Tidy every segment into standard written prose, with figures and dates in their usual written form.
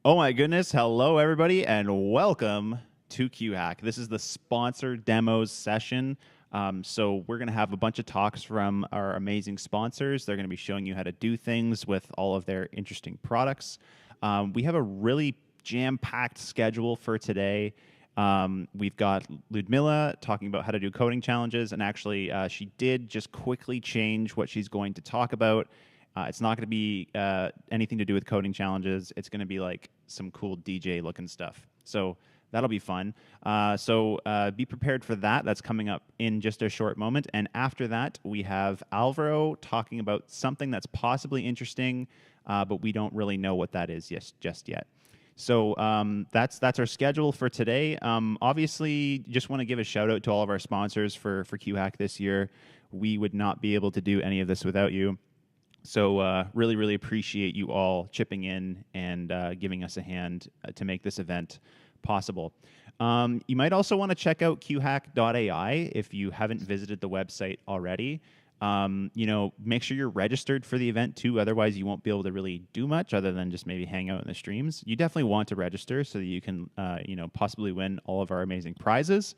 Oh my goodness. Hello, everybody, and welcome to quack. This is the sponsored demos session. So we're going to have a bunch of talks from our amazing sponsors. They're going to be showing you how to do things with all of their interesting products. We have a really jam-packed schedule for today. We've got Ludmila talking about how to do coding challenges, and actually, she did just quickly change what she's going to talk about. It's not going to be anything to do with coding challenges. It's going to be like some cool DJ looking stuff. So that'll be fun. So be prepared for that. That's coming up in just a short moment. And after that, we have Alvaro talking about something that's possibly interesting, but we don't really know what that is just yet. So that's our schedule for today. Obviously, just want to give a shout out to all of our sponsors for quack this year. We would not be able to do any of this without you. So really, really appreciate you all chipping in and giving us a hand to make this event possible. You might also want to check out qhack.ai if you haven't visited the website already. Make sure you're registered for the event too. Otherwise, you won't be able to really do much other than just maybe hang out in the streams. You definitely want to register so that you can, possibly win all of our amazing prizes.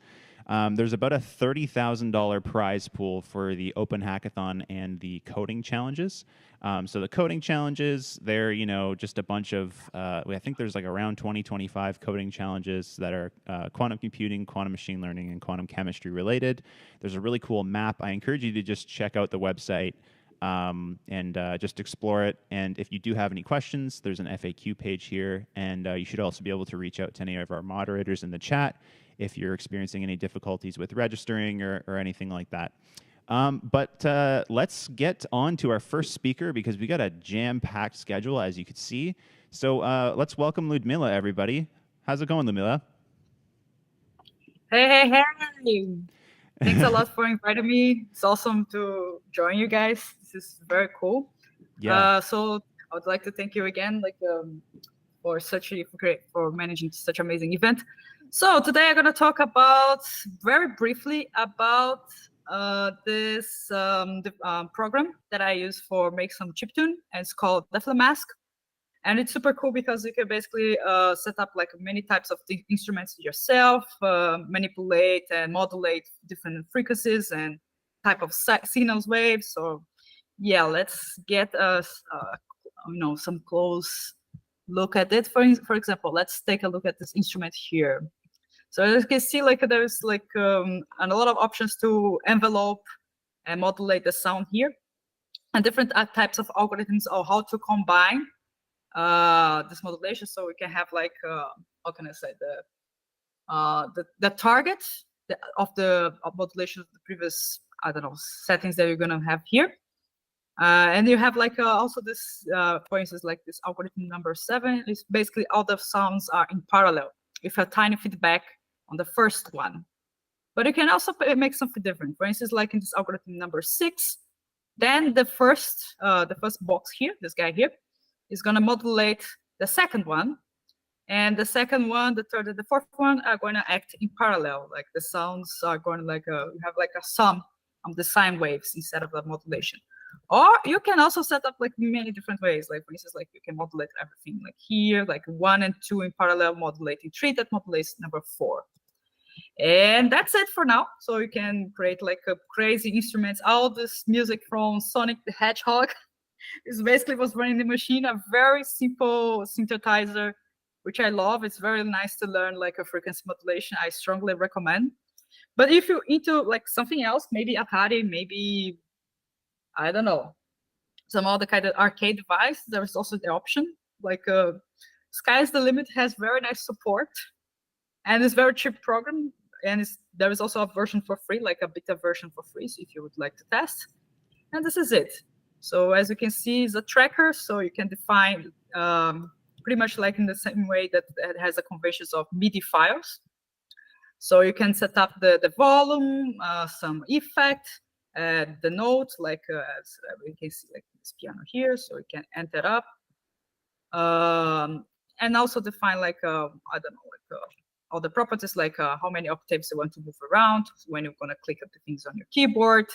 There's about a $30,000 prize pool for the Open Hackathon and the coding challenges. So the coding challenges, they're, just a bunch of, I think there's like around 25 coding challenges that are quantum computing, quantum machine learning, and quantum chemistry related. There's a really cool map. I encourage you to just check out the website and just explore it. And if you do have any questions, there's an FAQ page here. And you should also be able to reach out to any of our moderators in the chat if you're experiencing any difficulties with registering or anything like that. But let's get on to our first speaker because we got a jam-packed schedule, as you can see. So let's welcome Ludmila, everybody. How's it going, Ludmila? Hey. Thanks a lot for inviting me. It's awesome to join you guys. This is very cool. Yeah. So I would like to thank you again, for managing such amazing event. So today I'm gonna talk about very briefly about this program that I use for make some chiptune, and it's called Mask. And it's super cool because you can basically set up like many types of instruments yourself, manipulate and modulate different frequencies and type of signals waves. So yeah, let's get us some close look at it. For example, let's take a look at this instrument here. So as you can see, like there's like a lot of options to envelope and modulate the sound here, and different types of algorithms on how to combine this modulation, so we can have like how can I say the target of the modulation of the previous settings that you're gonna have here, and you have like also this for instance, like this algorithm number 7 is basically all the sounds are in parallel with a tiny feedback on the first one, but you can also make something different. For instance, like in this algorithm number 6, then the first box here, this guy here, is going to modulate the second one, and the second one, the third, and the fourth one are going to act in parallel. Like the sounds are going to you have like a sum of the sine waves instead of the modulation. Or you can also set up like many different ways. Like for instance, like you can modulate everything like here, like 1 and 2 in parallel, modulating 3 that modulates number 4. And that's it for now. So you can create like crazy instruments. All this music from Sonic the Hedgehog is basically was running the machine. A very simple synthesizer, which I love. It's very nice to learn like a frequency modulation. I strongly recommend. But if you're into like something else, maybe Atari, maybe, I don't know, some other kind of arcade device, there's also the option. Like Sky's the Limit has very nice support. And it's very cheap program. And there is also a version for free, like a beta version for free, so if you would like to test. And this is it. So as you can see, it's a tracker, so you can define pretty much like in the same way that it has the conventions of MIDI files. So you can set up the volume, some effect, the notes, like as we can see, like this piano here, so you can enter up. And also define like, I don't know, like all the properties, like how many octaves you want to move around, when you're gonna click up the things on your keyboard,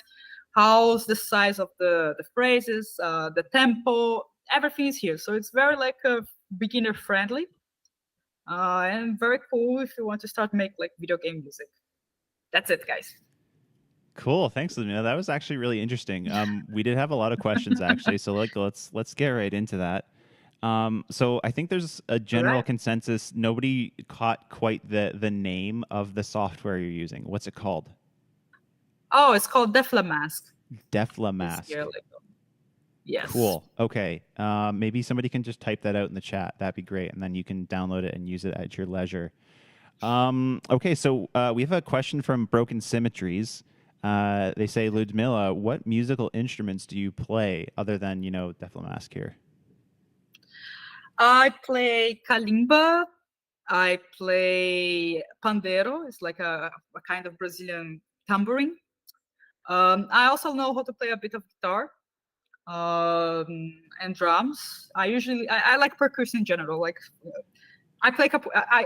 how's the size of the phrases, the tempo, everything is here. So it's very like beginner friendly. and very cool if you want to start make like video game music. That's it, guys. Cool. Thanks, Lumina. That was actually really interesting. We did have a lot of questions actually, so like let's get right into that. So I think there's a All general right. consensus. Nobody caught quite the name of the software you're using. What's it called? Oh, it's called Defla Mask. Defla It's here, Mask. like, yes. Cool. Okay. Maybe somebody can just type that out in the chat. That'd be great, and then you can download it and use it at your leisure. Okay, so we have a question from Broken Symmetries. They say, Ludmila, what musical instruments do you play other than, Defla Mask here? I play kalimba. I play pandeiro. It's like a kind of Brazilian tambourine. I also know how to play a bit of guitar and drums. I like percussion in general. Like I play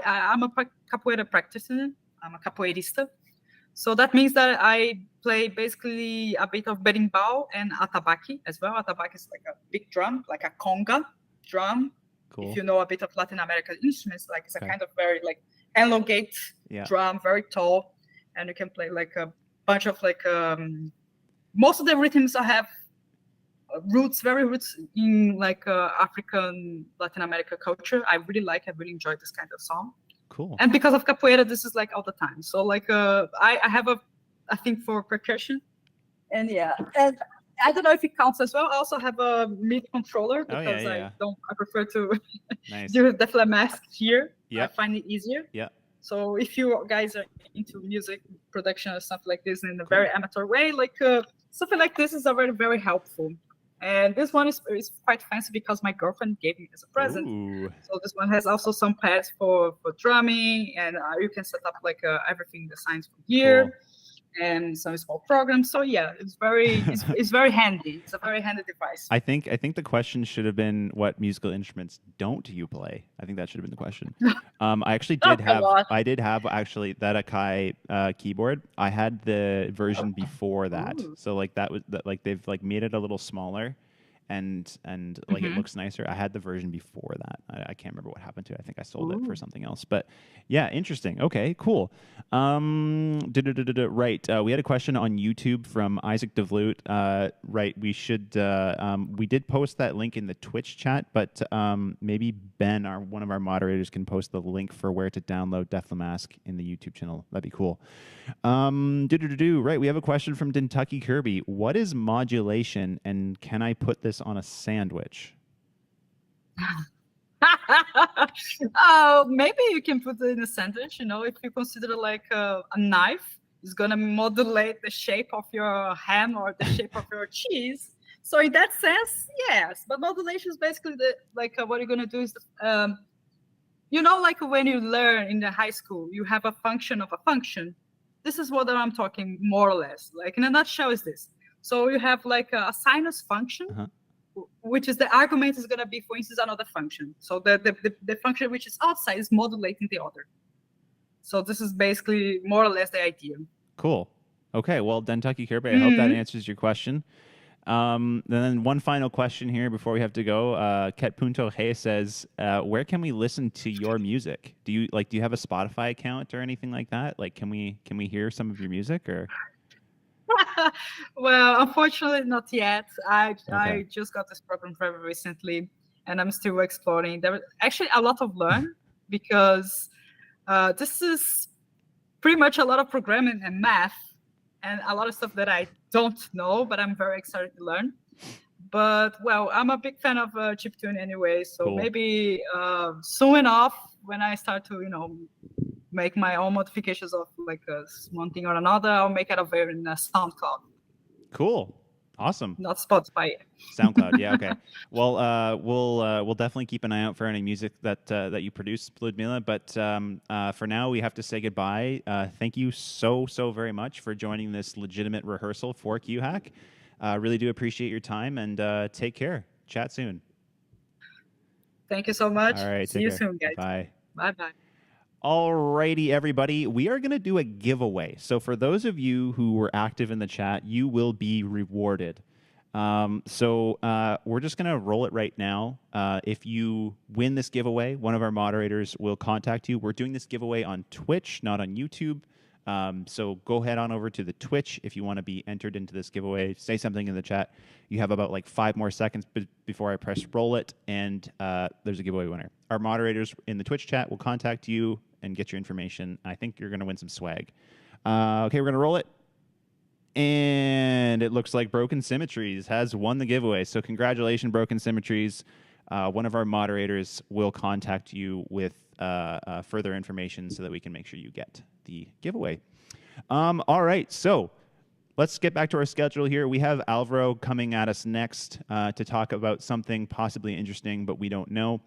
I'm a capoeira practitioner. I'm a capoeirista. So that means that I play basically a bit of berimbau and atabaque as well. Atabaque is like a big drum, like a conga drum. Cool. If you know a bit of Latin American instruments, like it's a Okay. kind of very like elongate Yeah. drum, very tall, and you can play like a bunch of like most of the rhythms I have very roots in like African Latin America culture. I really enjoy this kind of song. Cool. And because of capoeira, this is like all the time. So like I have a thing for percussion, and yeah, and I don't know if it counts as well. I also have a MIDI controller because I prefer to Nice. do the flat mask here. Yep. I find it easier. Yeah. So if you guys are into music production or something like this in a very amateur way, like something like this is already very helpful. And this one is quite fancy because my girlfriend gave me as a present. Ooh. So this one has also some pads for drumming, and you can set up like everything the signs from here. Cool. And some small programs. So yeah, it's very handy. It's a very handy device. I think the question should have been, what musical instruments don't you play? I think that should have been the question. I actually did have actually that Akai keyboard. I had the version before that. Ooh. So like like they've like made it a little smaller and like it looks nicer. I had the version before that. I can't remember what happened to it. I think I sold it for something else. But yeah, interesting. Okay, cool. Right. We had a question on YouTube from Isaac DeVlute. Right. We should. We did post that link in the Twitch chat, but maybe Ben, one of our moderators, can post the link for where to download Defla Mask in the YouTube channel. That'd be cool. Right. We have a question from Kentucky Kirby. What is modulation, and can I put this on a sandwich? Oh, maybe you can put it in a sandwich. If you consider like a knife is gonna modulate the shape of your ham or the shape of your cheese. So in that sense, yes. But modulation is basically what you're gonna do is, like when you learn in the high school, you have a function of a function. This is what I'm talking more or less. Like in a nutshell, is this. So you have like a sinus function. Which is the argument is going to be, for instance, another function. So the function which is outside is modulating the other. So this is basically more or less the idea. Cool. Okay. Well, Kentucky Kirby, I hope that answers your question. Then one final question here before we have to go. Ket Punto Hey says, where can we listen to your music? Do you have a Spotify account or anything like that? Like, can we hear some of your music or? Well, unfortunately, not yet. I just got this program very recently, and I'm still exploring. There was actually a lot of learn because this is pretty much a lot of programming and math, and a lot of stuff that I don't know, but I'm very excited to learn. But well, I'm a big fan of chiptune anyway, so maybe soon enough when I start to make my own modifications of like one thing or another, I'll make it available in SoundCloud. Cool. Awesome. Not Spotify. SoundCloud. Yeah. Okay. Well, we'll definitely keep an eye out for any music that you produce, Ludmila. But for now, we have to say goodbye. Thank you so very much for joining this legitimate rehearsal for QHack. Really do appreciate your time, and take care. Chat soon. Thank you so much. All right. See you soon, guys. Bye. Bye. Alrighty, everybody. We are going to do a giveaway. So for those of you who were active in the chat, you will be rewarded. We're just going to roll it right now. If you win this giveaway, one of our moderators will contact you. We're doing this giveaway on Twitch, not on YouTube. So go head on over to the Twitch if you want to be entered into this giveaway. Say something in the chat. You have about like 5 more seconds before I press roll it, and there's a giveaway winner. Our moderators in the Twitch chat will contact you and get your information. I think you're going to win some swag. Okay, we're going to roll it. And it looks like Broken Symmetries has won the giveaway. So congratulations, Broken Symmetries. One of our moderators will contact you with further information so that we can make sure you get the giveaway. All right, so let's get back to our schedule here. We have Alvaro coming at us next to talk about something possibly interesting, but we don't know.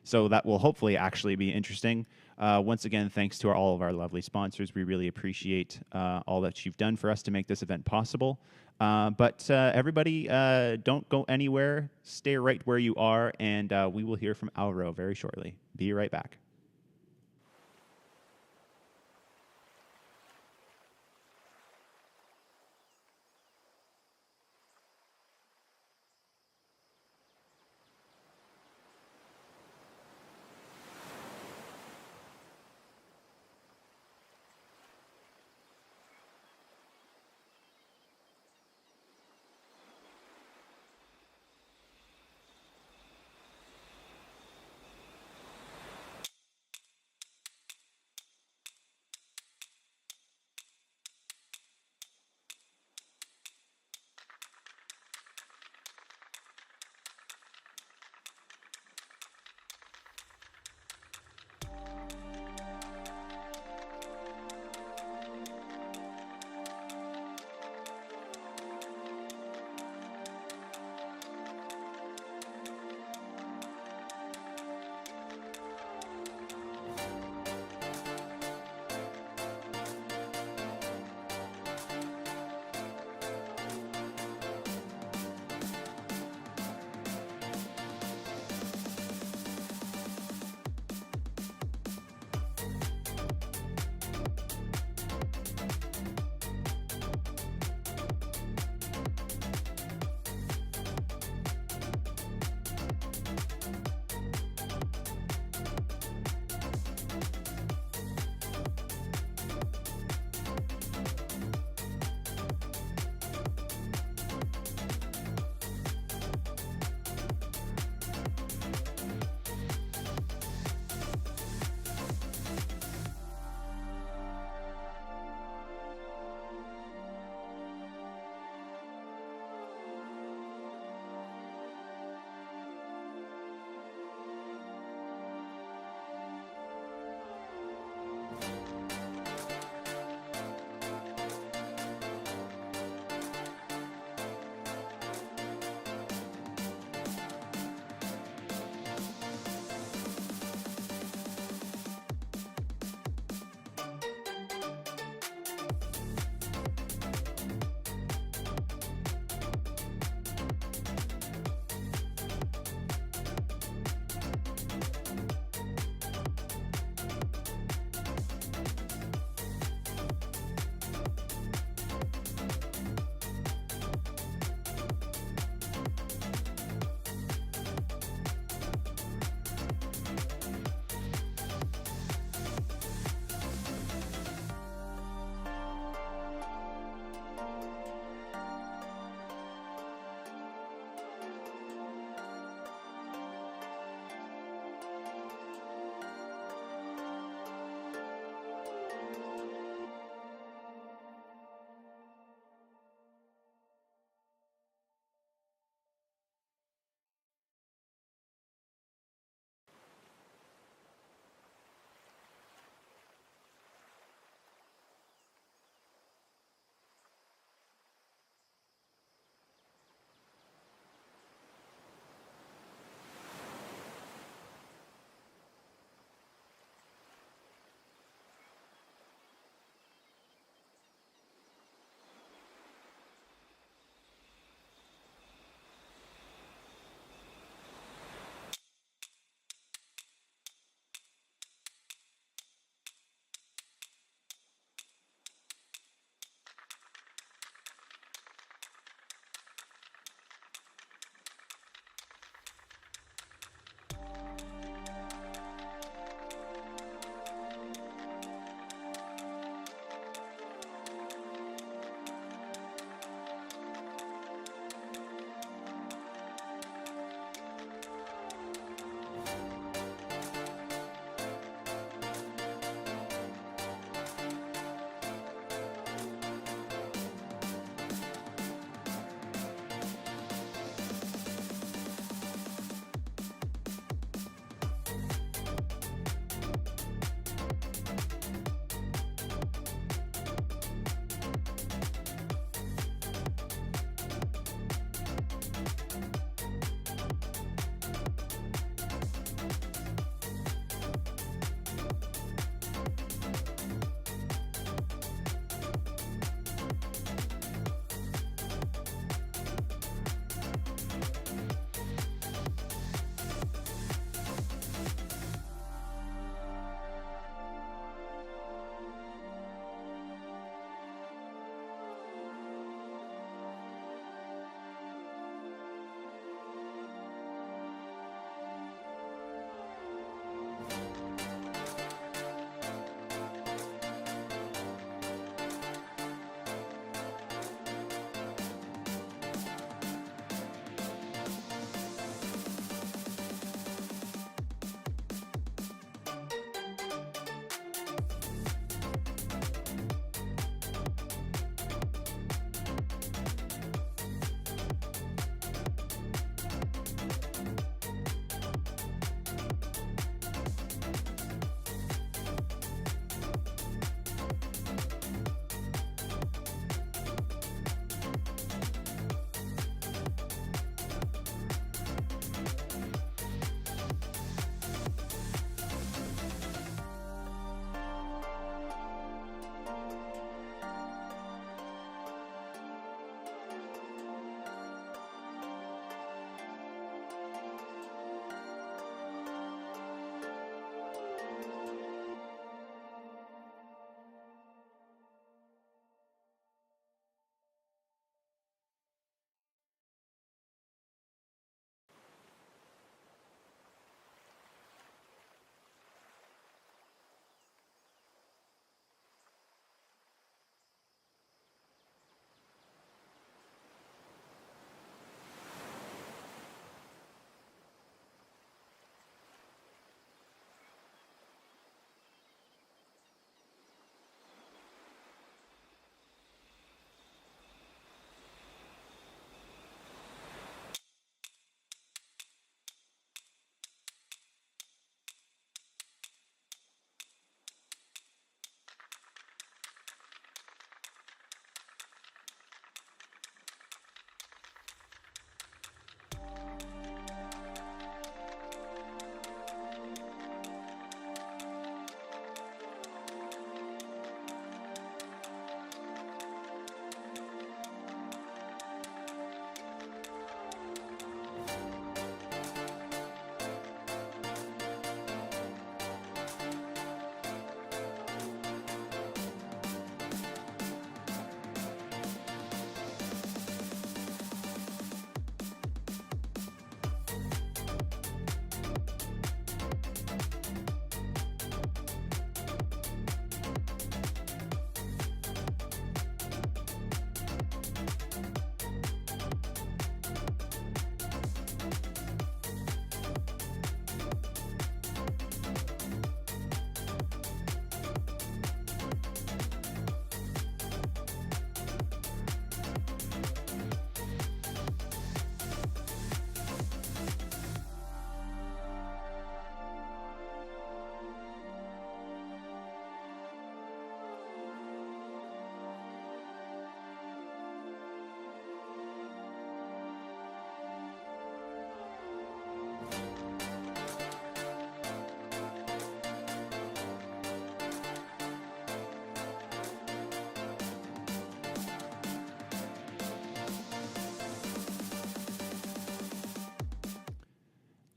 So that will hopefully actually be interesting. Once again, thanks to all of our lovely sponsors. We really appreciate all that you've done for us to make this event possible. But everybody, don't go anywhere. Stay right where you are, and we will hear from Alvaro very shortly. Be right back.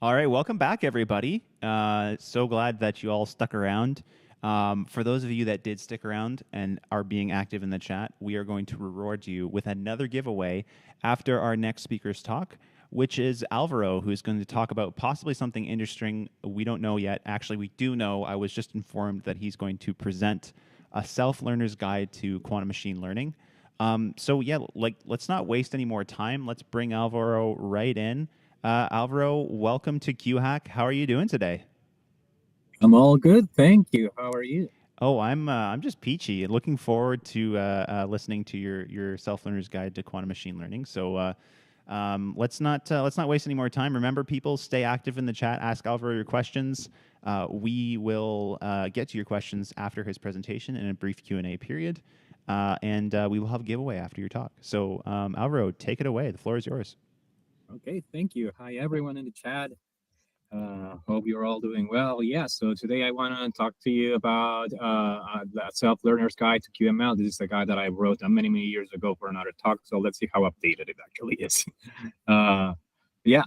All right, welcome back, everybody. So glad that you all stuck around. For those of you that did stick around and are being active in the chat, we are going to reward you with another giveaway after our next speaker's talk, which is Alvaro, who's going to talk about possibly something interesting. We don't know yet. Actually, we do know. I was just informed that he's going to present a self-learner's guide to quantum machine learning. So yeah, let's not waste any more time. Let's bring Alvaro right in. Alvaro, welcome to QHack. How are you doing today? I'm all good, thank you. How are you? Oh, I'm just peachy. Looking forward to listening to your self learner's guide to quantum machine learning. So let's not waste any more time. Remember, people, stay active in the chat. Ask Alvaro your questions. We will get to your questions after his presentation in a brief Q&A period, and we will have a giveaway after your talk. So Alvaro, take it away. The floor is yours. Okay, thank you. Hi, everyone in the chat. Hope you're all doing well. Yeah, so today I want to talk to you about the Self-Learner's Guide to QML. This is a guide that I wrote many, many years ago for another talk, so let's see how updated it actually is. Yeah,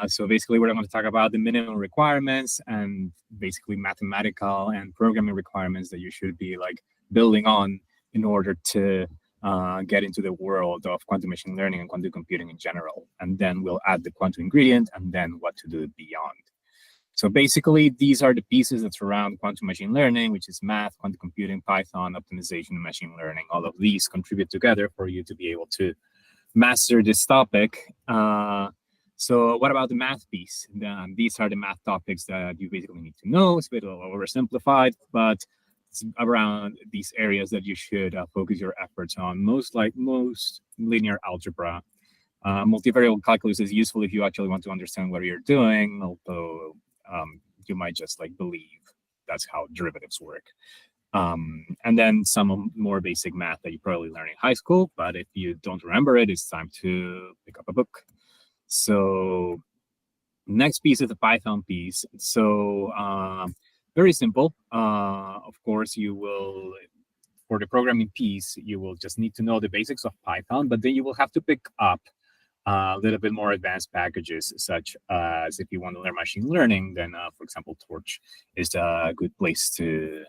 so basically we're going to talk about the minimum requirements and basically mathematical and programming requirements that you should be like building on in order to get into the world of quantum machine learning and quantum computing in general. And then we'll add the quantum ingredient and then what to do beyond. So basically, these are the pieces that surround quantum machine learning, which is math, quantum computing, Python, optimization, and machine learning. All of these contribute together for you to be able to master this topic. So what about the math piece? These are the math topics that you basically need to know. It's a bit oversimplified, but it's around these areas that you should focus your efforts on. Most linear algebra. Multivariable calculus is useful if you actually want to understand what you're doing, although you might just like believe that's how derivatives work. And then some more basic math that you probably learned in high school, but if you don't remember it, it's time to pick up a book. So next piece is the Python piece. So very simple. Of course, you will, for the programming piece, you will just need to know the basics of Python, but then you will have to pick up a little bit more advanced packages, such as if you want to learn machine learning, then, for example, Torch is a good place to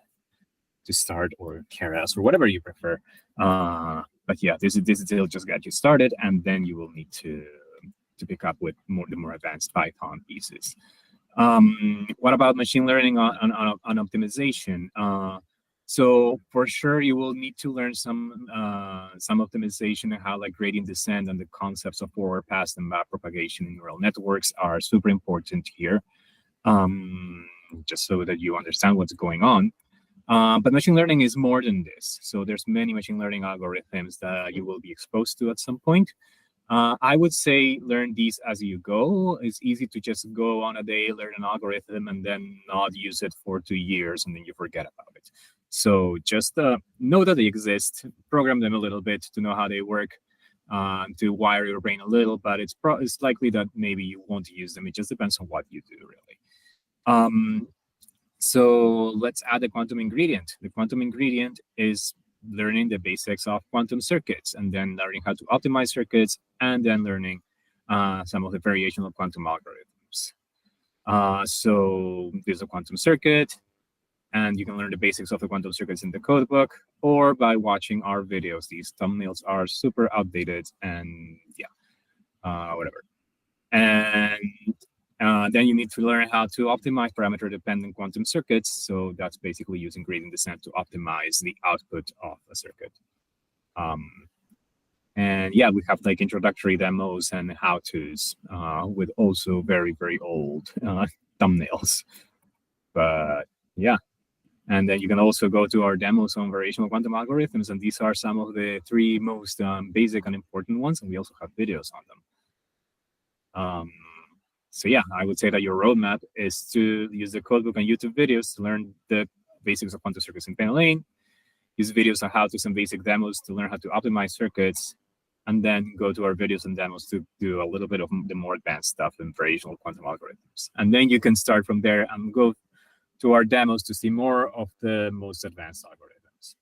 start, or Keras, or whatever you prefer. But yeah, this will just get you started, and then you will need to pick up with the more advanced Python pieces. What about machine learning on optimization? So for sure, you will need to learn some optimization and how like gradient descent and the concepts of forward pass and back propagation in neural networks are super important here, just so that you understand what's going on. But machine learning is more than this. So there's many machine learning algorithms that you will be exposed to at some point. I would say learn these as you go. It's easy to just go on a day, learn an algorithm, and then not use it for 2 years, and then you forget about it. So just know that they exist, program them a little bit to know how they work, to wire your brain a little, but it's likely that maybe you won't use them. It just depends on what you do, really. So let's add the quantum ingredient. The quantum ingredient is learning the basics of quantum circuits, and then learning how to optimize circuits, and then learning some of the variation of quantum algorithms. So there's a quantum circuit, and you can learn the basics of the quantum circuits in the codebook or by watching our videos. These thumbnails are super outdated, and yeah, whatever. And then you need to learn how to optimize parameter-dependent quantum circuits. So that's basically using gradient descent to optimize the output of a circuit. And yeah, we have like introductory demos and how-tos with also very, very old thumbnails. But yeah. And then you can also go to our demos on variational quantum algorithms. And these are some of the 3 most basic and important ones. And we also have videos on them. So yeah, I would say that your roadmap is to use the codebook and YouTube videos to learn the basics of quantum circuits in plain Lane, use videos on how-tos and basic demos to learn how to optimize circuits, and then go to our videos and demos to do a little bit of the more advanced stuff in variational quantum algorithms. And then you can start from there and go to our demos to see more of the most advanced algorithms.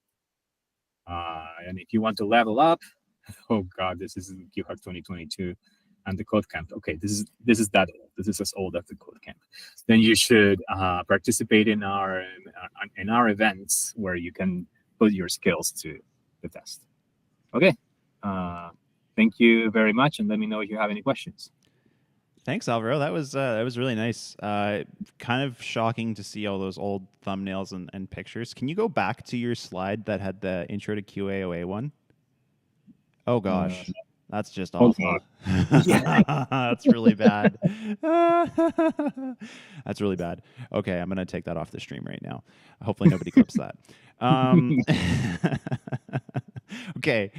And if you want to level up, oh God, this is QHack 2022. and the code camp. Okay, this is that old. This is as old as the code camp. Then you should participate in our events where you can put your skills to the test. Okay. Thank you very much, and let me know if you have any questions. Thanks, Alvaro. That was really nice. Kind of shocking to see all those old thumbnails and pictures. Can you go back to your slide that had the intro to QAOA one? Oh gosh, that's just awful. That's really bad. That's really bad. Okay, I'm gonna take that off the stream right now. Hopefully nobody clips that. Okay,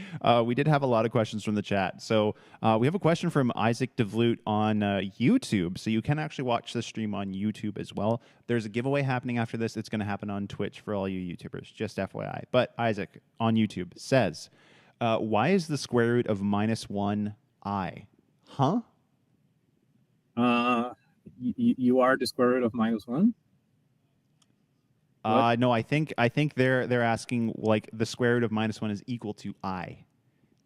we did have a lot of questions from the chat. So we have a question from Isaac DeVlute on YouTube. So you can actually watch the stream on YouTube as well. There's a giveaway happening after this. It's going to happen on Twitch for all you YouTubers, just FYI. But Isaac on YouTube says, why is the square root of -1 I? Huh? You are the square root of -1? No, I think they're asking like the square root of -1 is equal to I.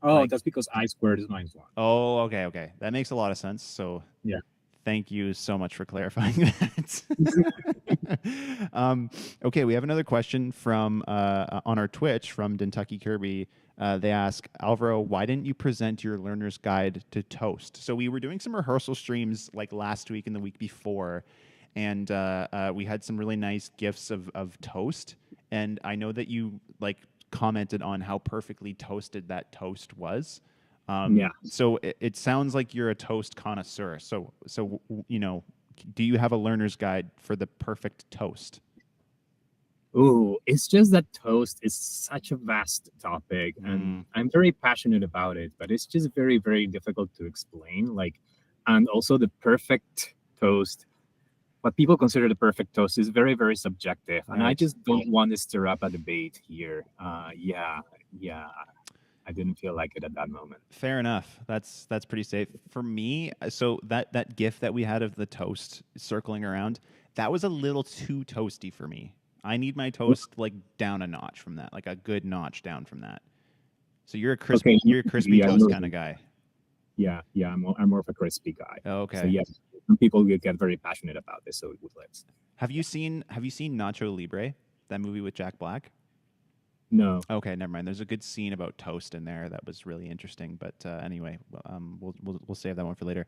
Oh, like, that's because I squared is -1. Oh, okay. That makes a lot of sense. So yeah. Thank you so much for clarifying that. Okay, we have another question from on our Twitch from Kentucky Kirby. They ask, Alvaro, why didn't you present your learner's guide to Toast? So we were doing some rehearsal streams like last week and the week before, and we had some really nice gifs of toast. And I know that you like commented on how perfectly toasted that toast was. So it sounds like you're a toast connoisseur. So you know, do you have a learner's guide for the perfect toast? Ooh, it's just that toast is such a vast topic, and I'm very passionate about it, but it's just very, very difficult to explain. Like, and also the perfect toast, what people consider the perfect toast is very, very subjective, and I just don't want to stir up a debate here. I didn't feel like it at that moment. Fair enough. That's pretty safe for me. So that GIF that we had of the toast circling around, that was a little too toasty for me. I need my toast like down a notch from that, like a good notch down from that. So you're a crispy, toast kind of guy. Yeah, I'm more of a crispy guy. Okay. So yeah, some people get very passionate about this. So let's. Have you seen Nacho Libre, that movie with Jack Black? No. Okay, never mind. There's a good scene about toast in there that was really interesting. But anyway, we'll save that one for later.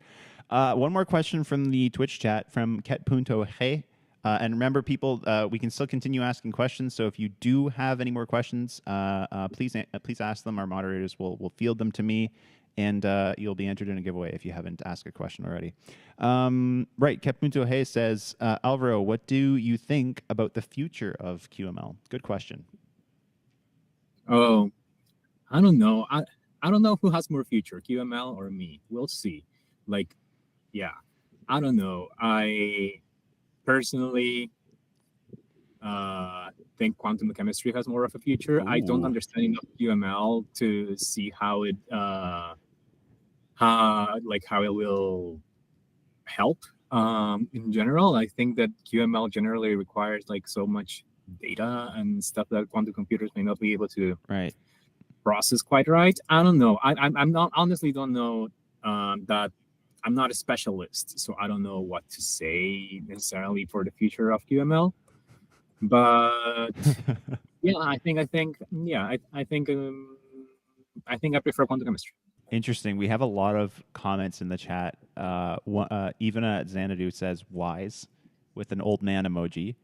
One more question from the Twitch chat from Ket.Hey. And remember, people, we can still continue asking questions. So if you do have any more questions, please ask them. Our moderators will field them to me, and you'll be entered in a giveaway if you haven't asked a question already. Right, Ket.Hey says, Alvaro, what do you think about the future of QML? Good question. Oh, I don't know. I don't know who has more future, QML or me. We'll see. Like, yeah, I don't know. I personally think quantum chemistry has more of a future. Ooh. I don't understand enough QML to see how it will help in general. I think that QML generally requires like so much data and stuff that quantum computers may not be able to process quite right. I don't know. I'm not honestly don't know that. I'm not a specialist, so I don't know what to say necessarily for the future of QML. But yeah, I think I prefer quantum chemistry. Interesting. We have a lot of comments in the chat. Even Xanadu says wise with an old man emoji.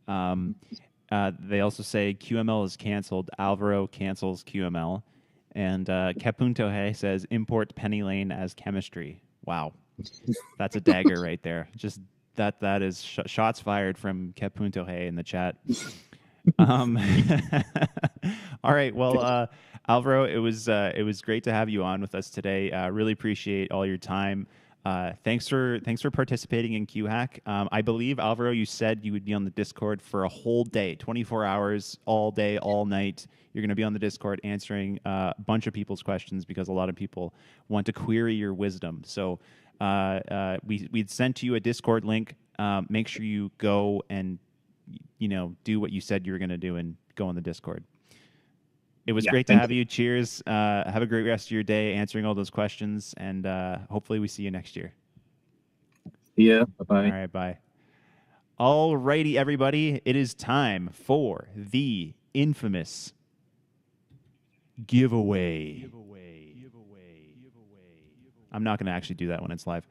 They also say QML is canceled. Alvaro cancels QML. And Ket.Hey says import Penny Lane as chemistry. Wow. That's a dagger right there. Just that is shots fired from Ket.Hey in the chat. All right. Well, Alvaro, it was great to have you on with us today. Really appreciate all your time. Thanks for participating in QHack. I believe, Alvaro, you said you would be on the Discord for a whole day, 24 hours, all day, all night. You're going to be on the Discord answering a bunch of people's questions because a lot of people want to query your wisdom. So we'd sent you a Discord link. Make sure you go and do what you said you were going to do and go on the Discord. It was Yeah, great to thank have you. you. Cheers. Have a great rest of your day answering all those questions, and hopefully we see you next year. See ya. All Bye-bye. right, bye. All righty, everybody. It is time for the infamous giveaway. I'm not going to actually do that when it's live.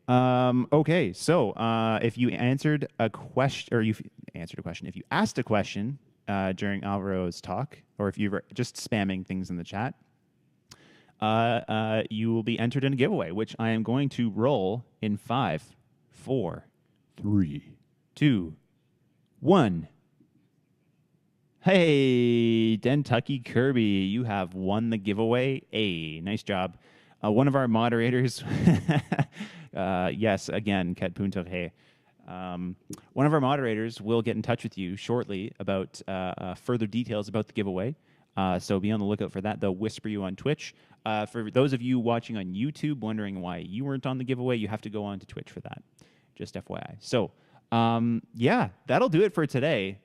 Okay, so if you answered a question, or you answered a question, if you asked a question during Alvaro's talk, or if you were just spamming things in the chat, you will be entered in a giveaway, which I am going to roll in 5, 4, 3, 2, 1. Hey, Kentucky Kirby, you have won the giveaway. Hey, nice job. One of our moderators, yes, again, Ket Punto, hey. One of our moderators will get in touch with you shortly about further details about the giveaway. So be on the lookout for that. They'll whisper you on Twitch. For those of you watching on YouTube wondering why you weren't on the giveaway, you have to go on to Twitch for that. Just FYI. So yeah, that'll do it for today.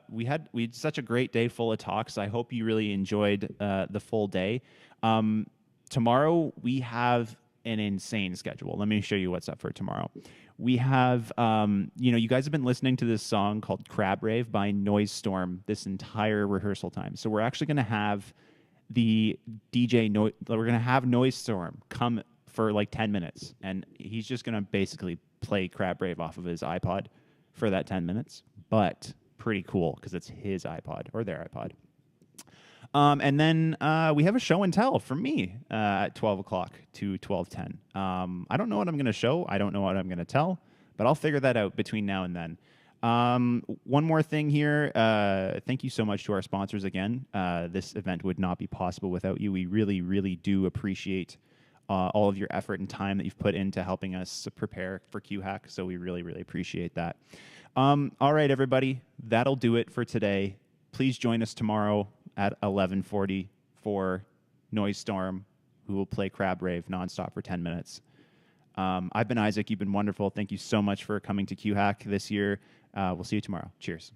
We had such a great day full of talks. I hope you really enjoyed the full day. Tomorrow we have an insane schedule. Let me show you what's up for tomorrow. We have, you guys have been listening to this song called Crab Rave by Noise Storm this entire rehearsal time. So we're actually going to have the DJ, we're going to have Noise Storm come for like 10 minutes. And he's just going to basically play Crab Rave off of his iPod for that 10 minutes. But pretty cool because it's his iPod or their iPod. And then we have a show and tell from me at 12 o'clock to 12:10. I don't know what I'm going to show. I don't know what I'm going to tell, but I'll figure that out between now and then. One more thing here. Thank you so much to our sponsors again. This event would not be possible without you. We really, really do appreciate all of your effort and time that you've put into helping us prepare for QHack. So we really, really appreciate that. All right, everybody. That'll do it for today. Please join us tomorrow at 11:40 for Noise Storm, who will play Crab Rave nonstop for 10 minutes. I've been Isaac. You've been wonderful. Thank you so much for coming to QHack this year. We'll see you tomorrow. Cheers.